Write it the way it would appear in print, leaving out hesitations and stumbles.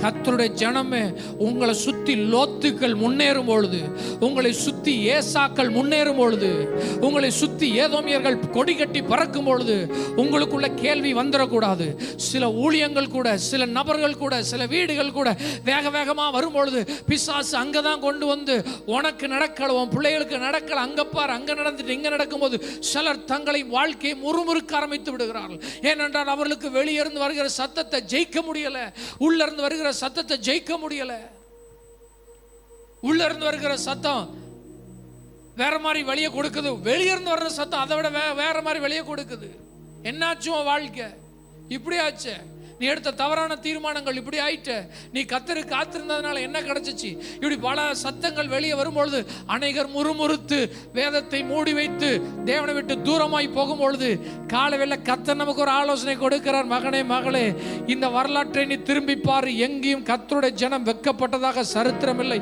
கர்த்தருடைய ஜனமே, உங்களை சுத்தி லோத்துக்கள் முன்னேறும் பொழுது, உங்களை சுத்தி ஏசாக்கள் முன்னேறும் பொழுது, உங்களை சுத்தி ஏதோமியர்கள் கொடி கட்டி பறக்கும் பொழுது உங்களுக்குள்ள கேள்வி வந்துடக்கூடாது. சில ஊழியங்கள் கூட, சில நபர்கள் கூட, சில வீடுகள் கூட வேக வேகமாக வரும்பொழுது பிசாசு அங்கே தான் கொண்டு வந்து உனக்கு நடக்கல, உன் பிள்ளைகளுக்கு நடக்கல, அங்கே பார், அங்கே நடந்துட்டு இங்கே நடக்கும்போது சிலர் தங்களை வாழ்க்கையை முறுமுறுக்க ஆரம்பித்து விடுகிறார்கள். ஏனென்றால் அவர்களுக்கு வெளியிருந்து வருகிற சத்தத்தை ஜெயிக்க முடியல, உள்ள இருந்து வருகிற சத்தத்தை ஜெயிக்க முடியல. உள்ள இருந்து வருகிற சத்தம் வேற மாதிரி வெளியே கொடுக்குது, வெளியிருந்து வர்ற சத்தம் அதை விட வேற மாதிரி வெளியே கொடுக்குது. என்னாச்சும் வாழ்க்கை இப்படி ஆச்சு, நீ எடுத்த தவறான தீர்மானங்கள் இப்படி ஆயிட்ட, நீ கர்த்தருக்கு காத்திருந்ததுனால என்ன கிடைச்சிச்சு, இப்படி பல சத்தங்கள் வெளியே வரும்பொழுது அநேகர் முறுமுறுத்து வேதத்தை மூடி வைத்து தேவனை விட்டு தூரமாய் போகும்பொழுது காலையில் கர்த்தர் நமக்கு ஒரு ஆலோசனை கொடுக்கிறார். மகனே மகளே, இந்த வரலாற்றை நீ திரும்பி பாரு, எங்கேயும் கர்த்தருடைய ஜனம் வெட்கப்பட்டதாக சரித்திரம் இல்லை.